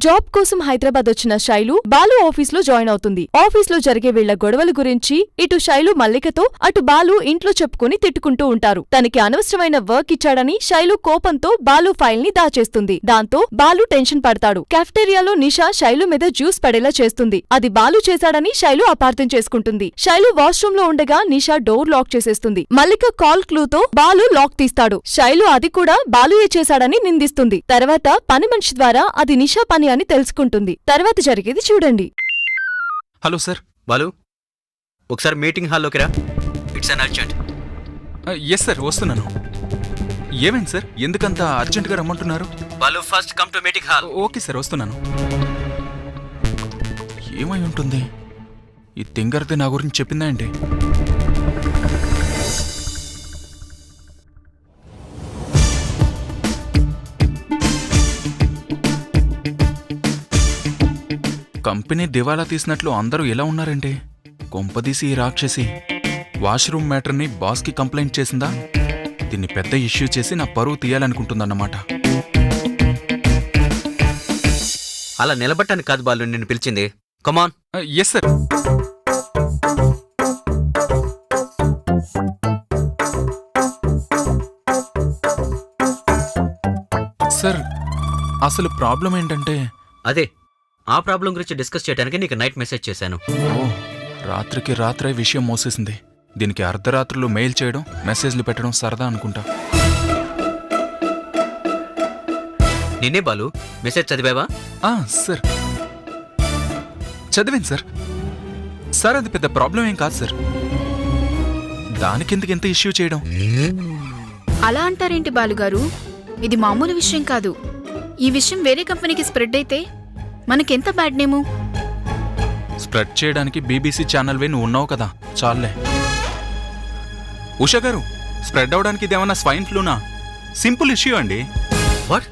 Job కోసం హైదరాబాద్ వచ్చిన శైలు బాలు ఆఫీస్లో జాయిన్ అవుతుంది. ఆఫీస్లో జరిగే వీళ్ల గొడవల గురించి ఇటు శైలు మల్లికతో అటు బాలు ఇంట్లో చెప్పుకుని తిట్టుకుంటూ ఉంటారు. తనకి అనవసరమైన వర్క్ ఇచ్చాడని శైలు కోపంతో బాలు ఫైల్ ని దాచేస్తుంది. దాంతో బాలు టెన్షన్ పడతాడు. కెఫ్టేరియాలో నిషా శైలు మీద జ్యూస్ పడేలా చేస్తుంది. అది బాలు చేశాడని శైలు అపార్థం చేసుకుంటుంది. శైలు వాష్రూమ్ లో ఉండగా నిషా డోర్ లాక్ చేసేస్తుంది. మల్లిక కాల్ క్లూతో బాలు లాక్ తీస్తాడు. శైలు అది కూడా బాలుయే చేశాడని నిందిస్తుంది. తర్వాత పని మనిషి ద్వారా అది నిషా పని అని తెలుసుకుంటుంది. తర్వాత జరిగేది చూడండి. Hello sir. బాలు, ఒకసారి మీటింగ్ హాల్లోకి రా. It's an urgent. Yes sir, వస్తున్నాను. ఏమైంది సార్, ఎందుకంత అర్జెంట్గా రమ్మంటున్నారు? Balu, first come to meeting hall. Okay sir, వస్తున్నాను. ఏమై ఉంటుంది? ఈ తింగర్ది నా గురించి చెప్పిందా ఏంటి? కంపెనీ దివాలా తీసినట్లు అందరూ ఎలా ఉన్నారంటే, కొంపదీసి ఈ రాక్షసి వాష్రూమ్ మ్యాటర్ని బాస్కి కంప్లైంట్ చేసిందా? దీన్ని పెద్ద ఇష్యూ చేసి నా పరువు తీయాలనుకుంటుందన్నమాట. అలా నిలబట్టాను కాదు బాలు నిన్ను పిలిచింది. కమాన్. Yes sir. సార్, అసలు ప్రాబ్లం ఏంటంటే, అదే ఆ ప్రాబ్లం గురించి డిస్కస్ చేయడానికి నీకు నైట్ మెసేజ్ చేశాను. ఓ, రాత్రికి రాత్రే విషయం మోసేసింది. దీనికి అర్ధరాత్రులు మెయిల్ చేయడం, మెసేజ్లు పెట్టడం సరదా అనుకుంటా. నిన్నే బాలు, మెసేజ్ చదివావా? సార్, చదివాను సార్. సార్, అది పెద్ద ప్రాబ్లం ఏం కాదు సార్. దానికెందుకు ఎంత ఇష్యూ చేయడం? అలా అంటారేంటి బాలుగారు? ఇది మామూలు విషయం కాదు. ఈ విషయం వేరే కంపెనీకి స్ప్రెడ్ అయితే మనకెంత బ్యాడ్ నేము. స్ప్రెడ్ చేయడానికి బీబీసీ ఛానల్వే నువ్వు ఉన్నావు కదా, చాలే. ఉషా గారు, స్ప్రెడ్ అవడానికి ఇదేమన్నా స్వైన్ ఫ్లూనా? సింపుల్ ఇష్యూ అండి. వాట్?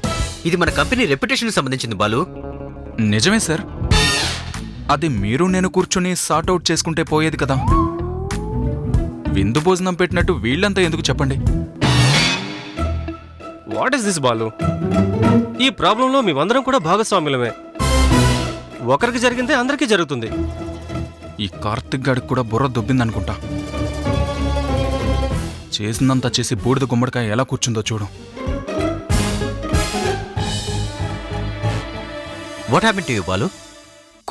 ఇది మన కంపెనీ రెప్యుటేషన్ సంబంధించింది బాలు. నిజమే సార్. అది మీరు నేను కూర్చుని సార్ట్అవుట్ చేసుకుంటే పోయేది కదా. విందు భోజనం పెట్టినట్టు వీళ్ళంతా ఎందుకు చెప్పండి? What is this Balu? ఈ ప్రాబ్లంలో మేమందరం కూడా భాగస్వాములమే. ఒకరికి జరిగిందే అందరికీ జరుగుతుంది. ఈ కార్తిక్ గాడికి కూడా బుర్ర దొబ్బిందనుకుంటా. చేసిందంతా చేసి బూడిద గుమ్మడికాయ ఎలా కూర్చుందో చూడు. What happen to you Balu?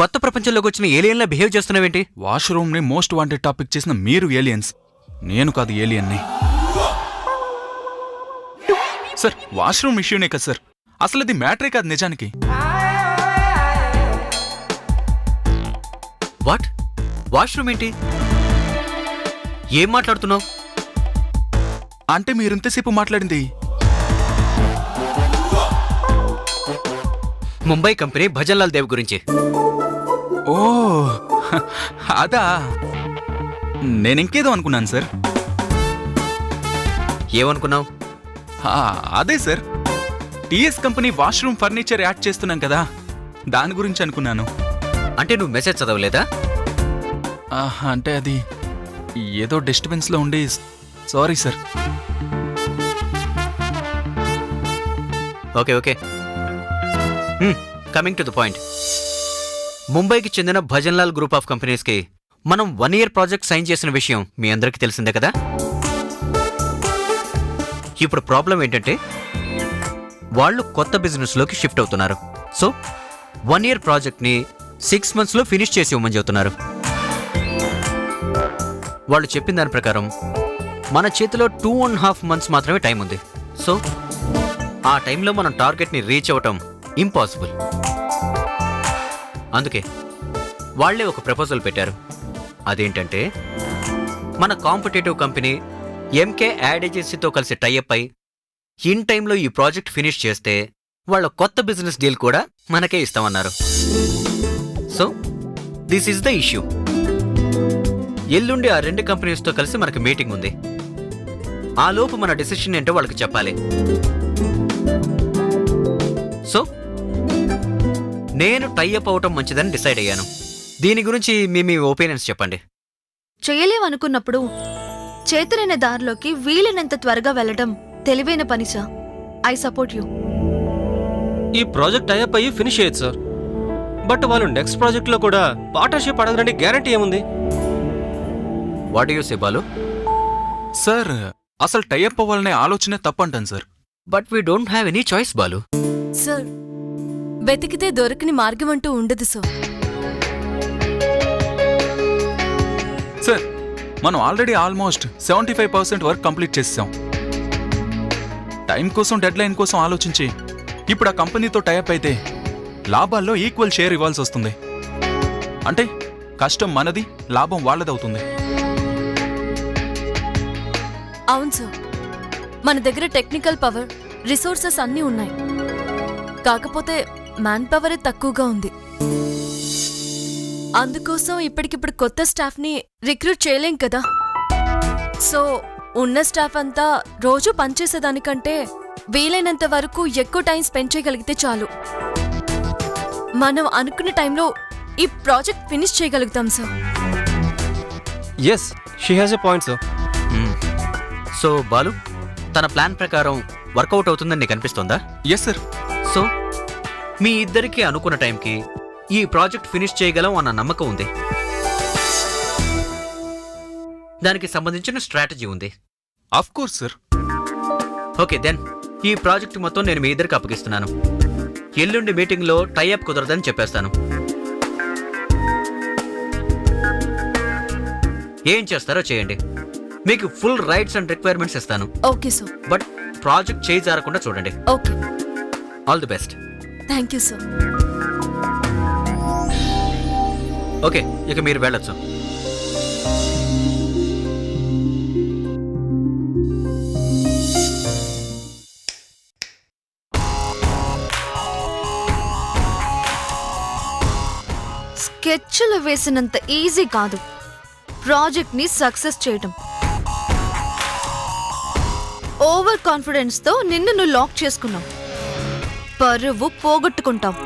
కొత్త ప్రపంచంలోకి వచ్చిన ఏలియన్లా బిహేవ్ చేస్తున్నావేంటి? వాష్రూమ్ ని మోస్ట్ వాంటెడ్ టాపిక్ చేసిన మీరు ఏలియన్స్, నేను కాదు ఏలియన్ని. సార్, వాష్రూమ్ ఇష్యూనే కదా సార్, అసలు అది మ్యాటరే కాదు నిజానికి. వాట్? వాష్రూమ్ ఏంటి? ఏం మాట్లాడుతున్నావు? అంటే మీరింతసేపు మాట్లాడింది ముంబై కంపెనీ భజన్లాల్ దేవ్ గురించి. ఓ, అదా? నేనింకేదో అనుకున్నాను సార్. ఏమనుకున్నావు? అదే sir, TS company washroom furniture add చేస్తున్నాం కదా, దాని గురించి అనుకున్నాను. అంటే నువ్వు మెసేజ్ చదవలేదా? అంటే అది ఏదో డిస్టర్బెన్స్లో ఉండి, sorry sir. Okay okay, coming to the point. ముంబైకి చెందిన భజన్లాల్ గ్రూప్ ఆఫ్ కంపెనీస్కి మనం 1 year ప్రాజెక్ట్ సైన్ చేసిన విషయం మీ అందరికీ తెలిసిందే కదా. ఇప్పుడు ప్రాబ్లం ఏంటంటే, వాళ్ళు కొత్త బిజినెస్లోకి షిఫ్ట్ అవుతున్నారు. సో 1 year ప్రాజెక్ట్ని 6 monthsలో ఫినిష్ చేసి ఇవ్వమని చెబుతున్నారు. వాళ్ళు చెప్పిన దాని ప్రకారం మన చేతిలో 2.5 months మాత్రమే టైం ఉంది. సో ఆ టైంలో మనం టార్గెట్ని రీచ్ అవ్వటం ఇంపాసిబుల్. అందుకే వాళ్లే ఒక ప్రపోజల్ పెట్టారు. అదేంటంటే, మన కాంపిటేటివ్ కంపెనీ ఎంకే యాడ్ ఏజెన్సీతో కలిసి టైఅప్ అయి ఇన్ టైంలో ఈ ప్రాజెక్ట్ ఫినిష్ చేస్తే వాళ్ళ కొత్త బిజినెస్ డీల్ కూడా మనకే ఇస్తామన్నారు. So this is the issue. ఎల్లుండి ఆ 2 కంపెనీస్తో కలిసి మనకి మీటింగ్ ఉంది. ఆ లోపు మన డెసిషన్ ఏంటో వాళ్ళకి చెప్పాలి. సో నేను టైఅప్ అవటం మంచిదని డిసైడ్ అయ్యాను. దీని గురించి మీ ఒపీనియన్స్ చెప్పండి. చేయలేమనుకున్నప్పుడు చేతులైన దారిలోకి వీలైనంత త్వరగా వెళ్ళడం తెలివైన పని సార్. I support you. ఈ ప్రాజెక్ట్ టైఅప్ అయ్యి ఫినిష్ చేయొచ్చు సార్. బట్ వాళ్ళు నెక్స్ట్ ప్రాజెక్ట్ లో కూడా పార్ట్నర్షిప్ అడగడానికి గ్యారంటీ ఏముంది? What you say Balu? Sir అసలు టైఅప్ అవ్వాలనే ఆలోచనే తప్పంటాను sir. But we don't have any choice Balu. Sir వెతికితే దొరకని మార్గం అంటూ ఉండదు సార్. సార్ మనం ఆల్రెడీ ఆల్మోస్ట్ 75% వర్క్ కంప్లీట్ చేసాం. టైం కోసం డెడ్ లైన్ కోసం ఆలోచించి ఇప్పుడు ఆ కంపెనీతో టైఅప్ అయితే లాభాల్లో ఈక్వల్ షేర్ ఇవ్వాల్సి వస్తుంది. అంటే కష్టం మనది, లాభం వాళ్ళదవుతుంది. అవును సార్, మన దగ్గర టెక్నికల్ పవర్, రిసోర్సెస్ అన్నీ ఉన్నాయి. కాకపోతే మ్యాన్ పవరే తక్కువగా ఉంది. అందుకోసం ఇప్పటికిప్పుడు కొత్త స్టాఫ్ని రిక్రూట్ చేయలేం కదా. సో ఉన్న స్టాఫ్ అంతా రోజు పనిచేసేదానికంటే వీలైనంత వరకు ఎక్కువ టైం స్పెండ్ చేయగలిగితే చాలు. మనం అనుకున్న టైంలో ఈ ప్రాజెక్ట్ ఫినిష్ చేయగలుగుతాం sir. Yes, she has a point sir. So Balu, తన ప్లాన్ ప్రకారం వర్కౌట్ అవుతుందని నీకు అనిపిస్తోందా? Yes sir. సో మీ ఇద్దరికి అనుకున్న టైంకి ఈ ప్రాజెక్ట్ ఫినిష్ చేయగలం అన్న నమ్మకం ఉంది. దానికి సంబంధించిన స్ట్రాటజీ ఉంది. Of course sir. Okay then, ఈ ప్రాజెక్ట్ మొత్తం నేను మీ ఇద్దరికి అప్పగిస్తున్నాను. ఎల్లుండి మీటింగ్లో టైఅప్ కుదరదని చెప్పేస్తాను. ఏం చేస్తారో చేయండి. మీకు ఫుల్ రైట్స్ అండ్ రిక్వైర్మెంట్స్ ఇస్తాను. Okay sir. బట్ ప్రాజెక్ట్ చేయి జారకుండా చూడండి. Okay, all the best. Thank you sir. Okay, ఇక మీరు వెళ్ళొచ్చు. స్కెచ్లు వేసినంత ఈజీ కాదు ప్రాజెక్ట్ ని సక్సెస్ చేయటం. ఓవర్ కాన్ఫిడెన్స్ తో నిన్ను నువ్వు లాక్ చేసుకున్నావు, పరువు పోగొట్టుకుంటావు.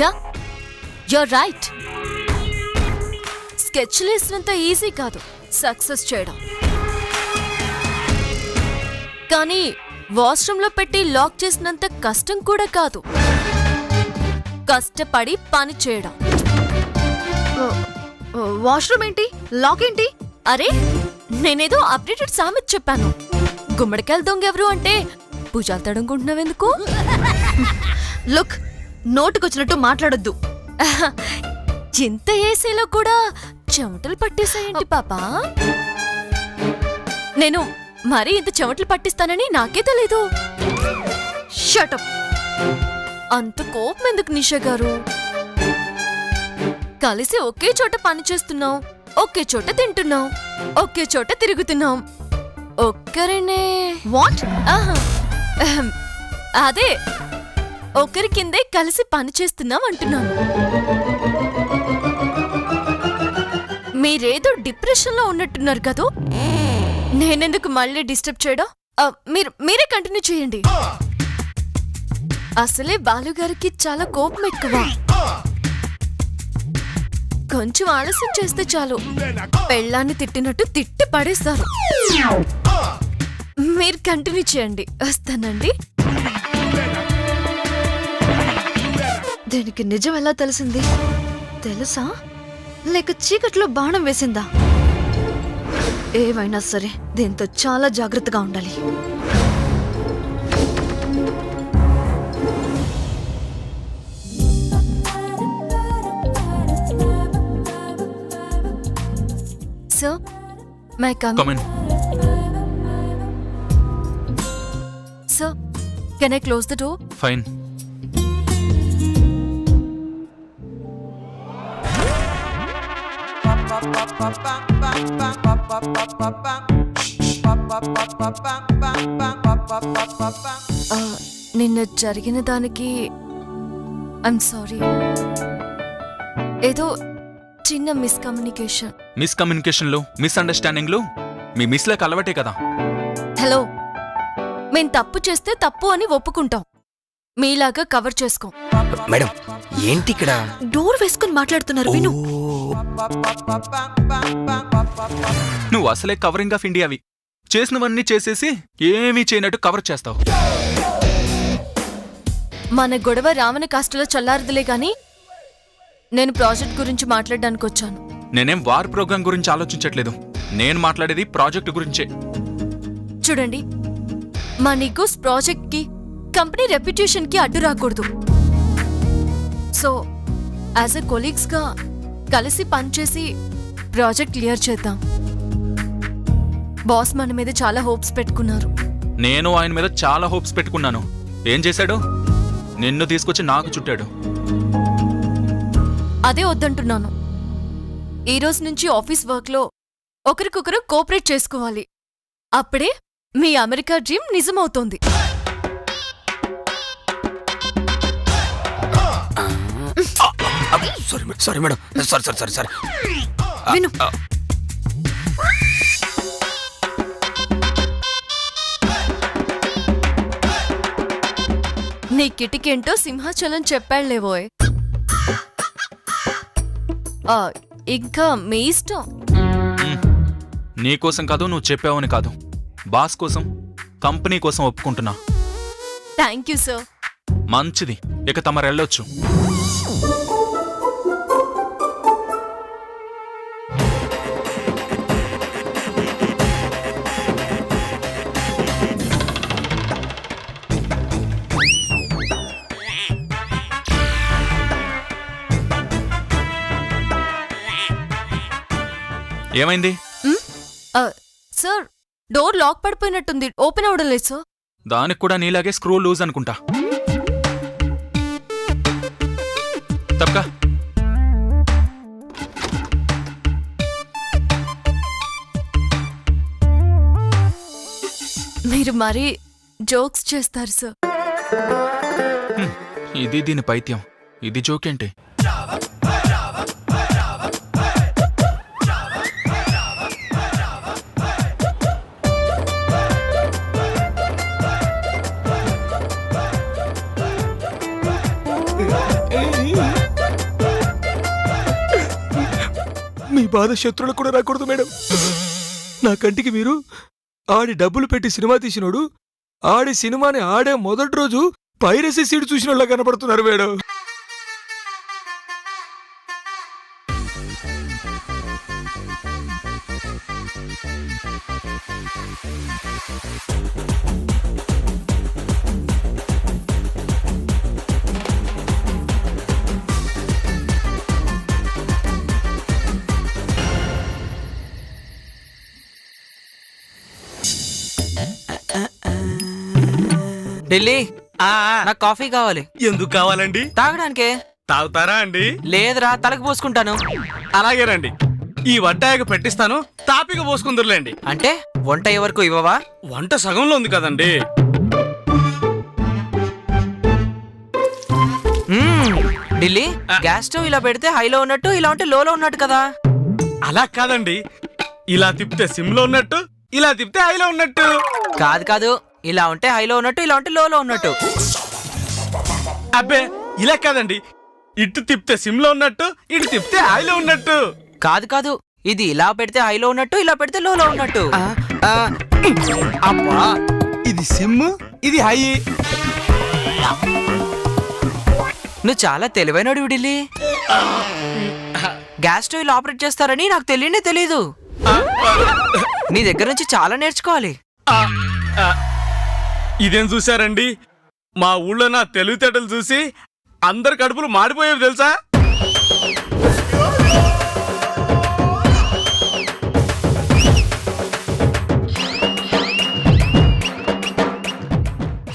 Ya, you're right. స్కెచ్ వేసినంత ఈజీ కాదు సక్సెస్ చేయడం. కానీ వాష్రూమ్లో పెట్టి లాక్ చేసినంత కష్టం కూడా కాదు కష్టపడి పని చేయడం. వాష్రూమ్ ఏంటి, లాక్ ఏంటి? అరే, నేనేదో అప్డేటెడ్ సామెత చెప్పాను. గుమ్మడికాయలు దొంగ ఎవరు అంటే పూజలు తడుముకుంటున్నావెందుకు? లుక్, నోటుకొచ్చినట్టు మాట్లాడొద్దు. చింత ఏసీలో కూడా చెమటలు పట్టేసాయేంటి పాపా? నేను మరీ ఇంత చెమటలు పట్టిస్తానని నాకే తెలీదు. షటప్. అంత కోపం ఎందుకు నిషా గారు? కలిసి ఒకే చోట పని చేస్తున్నాం, ఒకే చోట తింటున్నాం, ఒకే చోట తిరుగుతున్నాం. ఒక్కరినే వాట్? అదే ఒకరి కిందే కలిసి పని చేస్తున్నాం అంటున్నాను. మీరేదో డిప్రెషన్ లో ఉన్నట్టున్నారు కదూ. నేనెందుకు మళ్ళీ డిస్టర్బ్ చేయడం? మీరే కంటిన్యూ చేయండి. అసలే బాలుగారికి చాలా కోపం ఎక్కువ. కొంచెం ఆలస్యం చేస్తే చాలు పెళ్ళాన్ని తిట్టినట్టు తిట్టి పడేస్తారు. మీరు కంటిన్యూ చేయండి, వస్తానండి. దీనికి నిజం ఎలా తెలిసింది? తెలుసా లేక చీకట్లో బాణం వేసిందా? ఏవైనా సరే దీంతో చాలా జాగ్రత్తగా ఉండాలి. Sir, may I come? Come in. Sir, can I close the door? Fine. నిన్న జరిగిన దానికి ఐమ్ సారీ. ఏదో చిన్న మిస్కమ్యూనికేషన్. మిస్కమ్యూనికేషన్లు, మిస్అండర్స్టాండింగ్లు మీ మిస్లకు అలవాటే కదా. హలో, మేం తప్పు చేస్తే తప్పు అని ఒప్పుకుంటాం, మీలాగా కవర్ చేసుకోం. మేడం ఏంటి ఇక్కడ? డోర్ వేసుకుని మాట్లాడుతున్నారు, విను. నువ్వు అసలే కవరింగ్ ఆఫ్ ఇండియావి. చేసినవన్నీ చేసేసి ఏమీ చేయనట్టు కవర్ చేస్తావు. మన గొడవ రావణ కాష్టలో చల్లారదులే గాని నేను ప్రాజెక్ట్ గురించి మాట్లాడడానికి వచ్చాను. నేనేం వార్ ప్రోగ్రాం గురించి ఆలోచించట్లేదు. నేను మాట్లాడేది ప్రాజెక్ట్ గురించే. చూడండి, మా నిగోస్ ప్రాజెక్ట్ కి కంపెనీ రెప్యుటేషన్ కి అడ్డు రాకూడదు. సో యాజ్ ఎ కొలీగ్స్ గా కలిసి పనిచేసి ప్రాజెక్ట్ క్లియర్ చేద్దాం. బాస్ మన మీద చాలా హోప్స్ పెట్టుకున్నారు. నేను ఆయన మీద చాలా హోప్స్ పెట్టుకున్నాను. ఏం చేశాడు? నిన్ను తీసుకొచ్చి నాకు చుట్టాడు. అదే వద్దంటున్నాను. ఈ రోజు నుంచి ఆఫీస్ వర్క్ లో ఒకరికొకరు కోఆపరేట్ చేసుకోవాలి. అప్పుడే మీ అమెరికా డ్రీమ్ నిజమవుతోంది. Sorry madam, sorry. విను, నీ కిటికేంటో సింహాచలం చెప్పాళ్లేవోయ్. ఇంకా మీ ఇష్టం. నీకోసం కాదు, నువ్వు చెప్పావని కాదు, బాస్ కోసం, కంపెనీ కోసం ఒప్పుకుంటున్నా. Thank you sir. మంచిది, ఇక తమరెళ్ళొచ్చు. ఏమైంది? సార్, డోర్ లాక్ పడిపోయినట్టుంది, ఓపెన్ అవడం లేదు సార్. దానికి కూడా నీలాగే స్క్రూ లూజ్ అనుకుంటా. తప్పకా. మీరు మరీ జోక్స్ చేస్తారు సార్. ఇది దీని పైత్యం. ఇది జోకేంటి? మీ బాధ శత్రువులకు కూడా రాకూడదు మేడం. నా కంటికి మీరు ఆడి డబ్బులు పెట్టి సినిమా తీసినోడు ఆడి సినిమాని ఆడే మొదటి రోజు పైరసీ సీడ్ చూసిన వాళ్ళ కనపడుతున్నారు మేడం. ఢిల్లీ, నాకు కాఫీ కావాలి. ఎందుకు కావాలండి? తాగడానికే. తాగుతారా అండి? లేదురా, తలకు పోసుకుంటాను. అలాగేనండి, ఈ వడ్డాయకు పెట్టిస్తాను, తాపిక పోసుకుందరులేండి. అంటే వంట ఎవరికి ఇవ్వవా? వంట సగంలో ఉంది కదండి. ఢిల్లీ, గ్యాస్ స్టవ్ ఇలా పెడితే హైలో ఉన్నట్టు, ఇలా ఉంటే లోలో ఉన్నట్టు కదా. అలా కాదండి, ఇలా తిప్పితే సిమ్ లో ఉన్నట్టు, ఇలా తిప్పితే హైలో ఉన్నట్టు. కాదు, ఇలా ఉంటే హైలో ఉన్నట్టు, ఇలా ఉంటే లోలో ఉన్నట్టు. అబ్బే, ఇలా కాదండి, ఇటు తిప్పితే సిమ్ లో ఉన్నట్టు, ఇటు తిప్పితే హైలో ఉన్నట్టు. కాదు, ఇది ఇలా పెడితే హైలో ఉన్నట్టు, ఇలా పెడితే లోలో ఉన్నట్టు. అబ్బా, ఇది సిమ్, ఇది హై. నువ్వు చాలా తెలివైనడు ఢిల్లీ. గ్యాస్ స్టవ్ ఇలా ఆపరేట్ చేస్తారని నాకు తెలీదు. నీ దగ్గర నుంచి చాలా నేర్చుకోవాలి. ఇదేం చూసారండి, మా ఊళ్ళో నా తెలివితేటలు చూసి అందరి కడుపులు మాడిపోయేవి తెలుసా?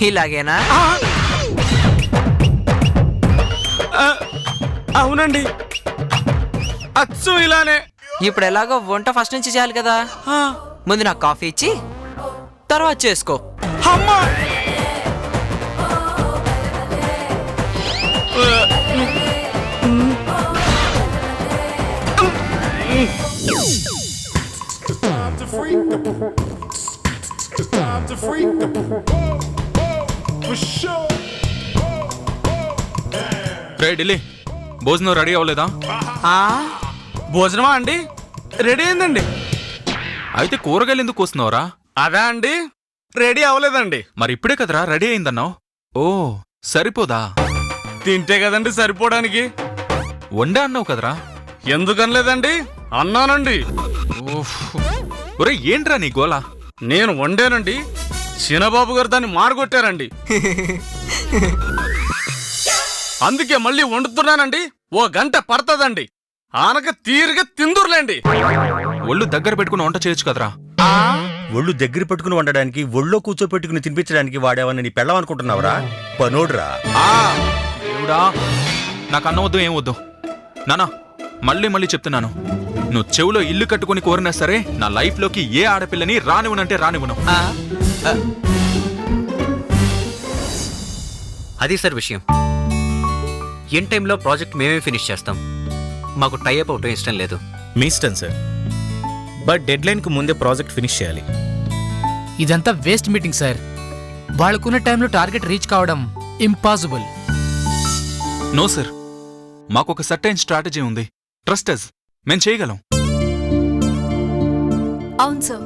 ఇలాగేనా? అవునండి, అచ్చు ఇలానే. ఇప్పుడు ఎలాగో వంట ఫస్ట్ నుంచి చేయాలి కదా. ముందు నాకు కాఫీ ఇచ్చి తర్వాత చేసుకో. అమ్మా, రే ఢిల్లీ, భోజనం రెడీ అవ్వలేదా? భోజనమా అండి? రెడీ అయిందండి. అయితే కూరగాయలు ఎందుకు కోస్తున్నావురా? అదా అండి, రెడీ అవ్వలేదండి. మరి ఇప్పుడే కదరా రెడీ అయిందన్నావు. ఓ, సరిపోదా? తింటే కదండి సరిపోవడానికి. వండా అన్నావు కదరా. ఎందుకనలేదండి? అన్నానండి. ఒరే ఏంట్రా నీ గోలా? నేను వండానండి, చిన్నబాబు గారు దాన్ని మారగొట్టారండి. అందుకే మళ్ళీ వండుతున్నానండి. 1 గంట పడుతుందండి. ఆనక తీరుగా తిందుర్లేండి. ఒళ్ళు దగ్గర పెట్టుకుని వంట చేయొచ్చు కదరా. ఒళ్ళు దగ్గర పెట్టుకుని వండడానికి, ఒళ్ళో కూర్చోపెట్టుకుని తినిపించడానికి వాడేవని నీ పెళ్ళం అనుకుంటున్నావురా? పనోడ్రా. దేవుడా, నాకు అన్నం వద్దు, ఏం వద్దు. నానా, మళ్ళీ చెప్తున్నాను, నువ్వు చెవులో ఇల్లు కట్టుకుని కోరినా సరే నా లైఫ్లోకి ఏ ఆడపిల్లని రానివ్వనంటే రానివ్వను. అది సార్ విషయం. ఇన్ టైంలో ప్రాజెక్ట్ మేమే ఫినిష్ చేస్తాం. మాకు టైఅప్ అవటం ఇష్టం లేదు. మీ ఇష్టం సార్, బట్ డెడ్ లైన్ కు ముందే ప్రాజెక్ట్ ఫినిష్ చేయాలి. ఇదంతా వేస్ట్ మీటింగ్ సార్. వాళ్ళకున్న టైంలో టార్గెట్ రీచ్ కావడం ఇంపాసిబుల్. నో సార్, మాకొక సర్టైన్ స్ట్రాటజీ ఉంది. ట్రస్ట్ అస్, మేం చేయగలం. అవును సార్,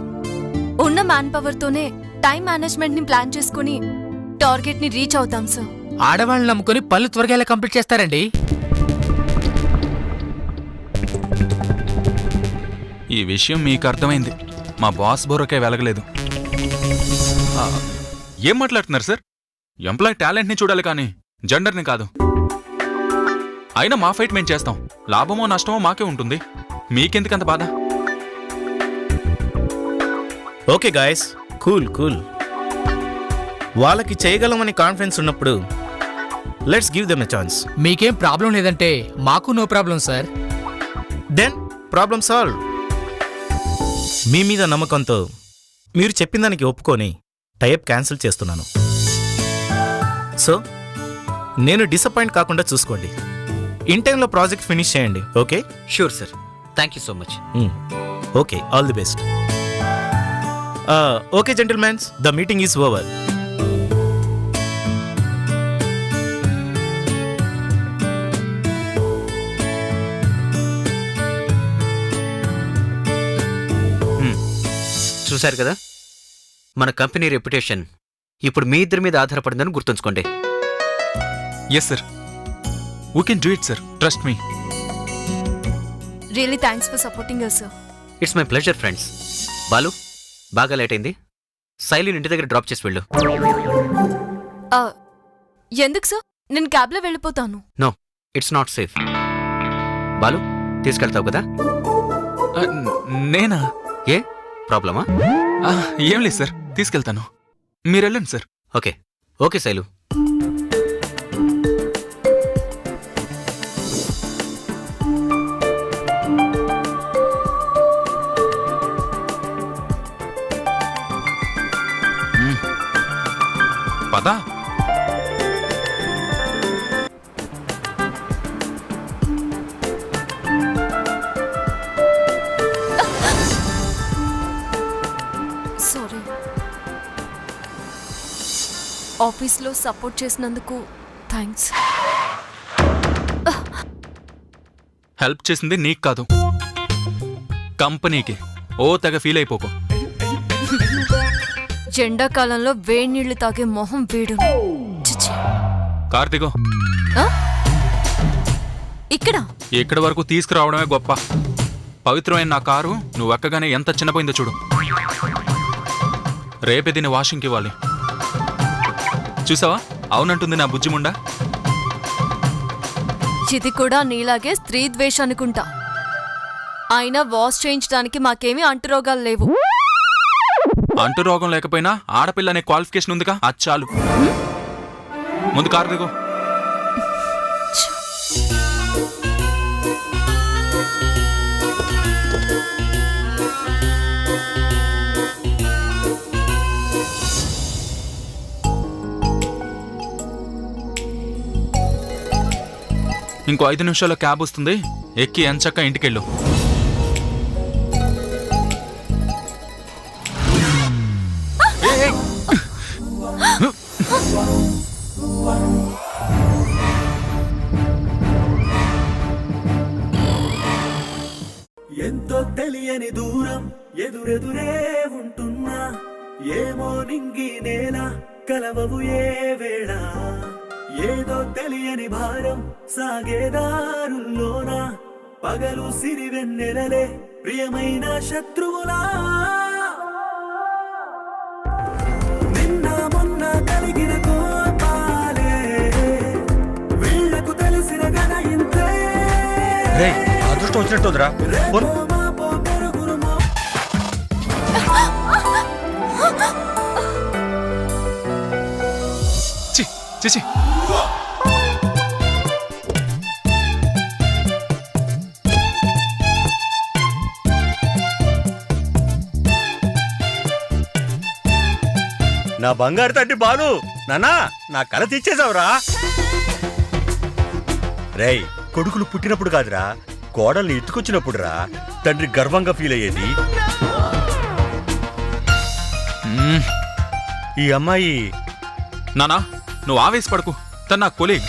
ఉన్న మ్యాన్ పవర్ తోనే టైం మేనేజ్మెంట్ ని ప్లాన్ చేసుకుని టార్గెట్ ని రీచ్ అవుతాం సార్. ఆడవాళ్ళని నమ్ముకొని పనులు త్వరగా ఎలా కంప్లీట్ చేస్తారండి? ఈ విషయం మీకు అర్థమైంది. మా బాస్ బోరకే వెలగలేదు. ఏం మాట్లాడుతున్నారు సార్? ఎంప్లాయ్ టాలెంట్ని చూడాలి కానీ జెండర్ని కాదు. అయినా మా ఫైట్ మేం చేస్తాం. లాభమో నష్టమో మాకే ఉంటుంది. మీకెందుకంత బాధ? Okay guys, cool cool. వాళ్ళకి చేయగలమని కాన్ఫిడెన్స్ ఉన్నప్పుడు let's give them a chance. మీకేం ప్రాబ్లం లేదంటే మాకు no problem sir. Then problem solve. మీ మీద నమ్మకంతో మీరు చెప్పిన దానికి ఒప్పుకొని టైప్ క్యాన్సిల్ చేస్తున్నాను. సో నేను డిసప్పాయింట్ కాకుండా చూసుకోండి. ఇన్ టైంలో ప్రాజెక్ట్ ఫినిష్ చేయండి. Okay? Sure sir, thank you so much. Okay, all the best. Okay gentlemens, the meeting is over. చూశారు కదా, మన కంపెనీ రెప్యుటేషన్ ఇప్పుడు మీ ఇద్దరి మీద ఆధారపడిందని గుర్తుంచుకోండి. Yes sir, we can do it sir, trust me. Really thanks for supporting us sir. It's my pleasure friends. Balu, బాగా late అయింది. శైలిని ఇంటి దగ్గర డ్రాప్ చేసి వెళ్ళు. ఎందుకు సార్? నేను క్యాబ్లో వెళ్ళిపోతాను. No, it's not safe. Balu, తీసుకెళ్తావు కదా? నేనా? ఏ ప్రాబ్లమా? ఏం లేదు సార్, తీసుకెళ్తాను. మీరు వెళ్ళండి సార్. Okay okay Shailu. పదా. సారీ. ఆఫీస్లో సపోర్ట్ చేసినందుకు థ్యాంక్స్. హెల్ప్ చేసింది నీకు కాదు, కంపెనీకి. ఓ తెగ ఫీల్ అయిపోకు. ఎండాకాలంలో వేడి నీళ్లు తాగే మొహం వేడు. కార్తీగో, ఇక్కడ ఇక్కడి వరకు తీసుకురావడమే గొప్ప. పవిత్రమైన నా కారు నువ్వు ఎక్కగానే ఎంత చిన్నపోయిందో చూడు. రేపే దీన్ని వాషింగ్కి ఇవ్వాలి. చూసావా, అవునంటుంది నా బుజ్జిముండా. ఇది కూడా నీలాగే స్త్రీ ద్వేష అనుకుంటా. అయినా వాష్ చేయించడానికి మాకేమీ అంటురోగాలు లేవు. అంటు రోగం లేకపోయినా ఆడపిల్ల అనే క్వాలిఫికేషన్ ఉందిగా, అది చాలు. ముందు కారు దిగు. ఇంకో 5 నిమిషాల్లో క్యాబ్ వస్తుంది. ఎక్కి ఎంచక్క ఇంటికెళ్ళు. ఎంతో తెలియని దూరం ఎదురెదురే ఉంటున్నా, ఏమో నింగి నేల కలవవు ఏ వేళ, ఏదో తెలియని భారం సాగేదారుల్లోన పగలు సిరివెన్నెలలే ప్రియమైన శత్రువులా నిన్న మొన్న కలిగిన కోపాలే వీళ్లకు తెలిసిన గద ఇంతే అదృష్టం వచ్చినట్టుందిరా రేపో మాపో పెరుగురు మో చిచి నా బంగారు తండ్రి బాలు నానా నా కల తెచ్చేసావురా. రేయ్, కొడుకులు పుట్టినప్పుడు కాదురా, కోడల్ని ఎత్తుకొచ్చినప్పుడు రా తండ్రి గర్వంగా ఫీల్ అయ్యేది. ఈ అమ్మాయి నానా నువ్వు ఆవేశపడకు, తను నా కొలీగ్,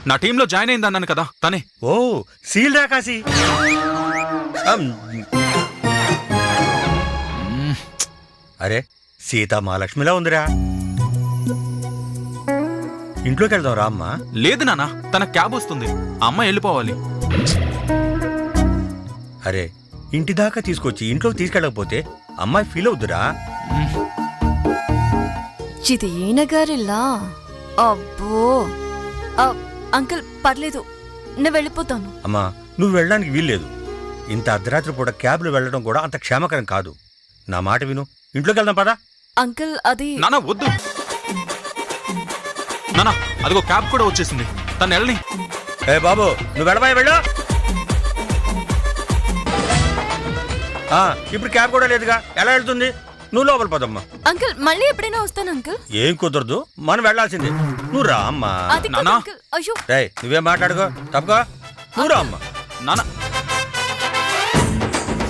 నా టీంలో జాయిన్ అయింది అన్నాను కదా తనే. ఓ సీల్ రాకాసి. అరే సీతా మహాలక్ష్మిలా ఉందిరా. ఇంట్లోకి వెళ్దాం రా అమ్మా. లేదు నానా, తన క్యాబ్ వస్తుంది, ఆ అమ్మాయి వెళ్ళిపోవాలి. అరే ఇంటి దాకా తీసుకొచ్చి ఇంట్లోకి తీసుకెళ్ళకపోతే అమ్మాయి ఫీల్ అవుద్దురా. ఇది ఈయన గారిల్లా? అబ్బో అంకుల్ పర్లేదు, నేను వెళ్ళిపోతాను. అమ్మా నువ్వు వెళ్ళడానికి వీల్లేదు. ఇంత అర్ధరాత్రి పూట క్యాబ్లో వెళ్ళడం కూడా అంత క్షేమకరం కాదు. నా మాట విను, ఇంట్లోకి వెళ్దాం పదా. అంకుల్ అది నానా వద్దు నానా, అదిగో క్యాబ్ కూడా వచ్చేసింది, తను వెళ్ళని. ఏ బాబు నువ్వు వెళ్ళబాయి వెళ్ళు. ఇప్పుడు క్యాబ్ కూడా లేదుగా, ఎలా వెళ్తుంది? నువ్వు లోపల పదమ్మా. అంకుల్ మళ్ళీ ఎప్పుడైనా వస్తాను అంకుల్. ఏం కుదరదు, మనం వెళ్లాల్సిందే. నువ్వు రా అమ్మా. అది కాదు నానా. అంకుల్. అయ్యో రేయ్ నువ్వేం మాట్లాడుకో, తప్పుకో, నువ్వు రా అమ్మా. నానా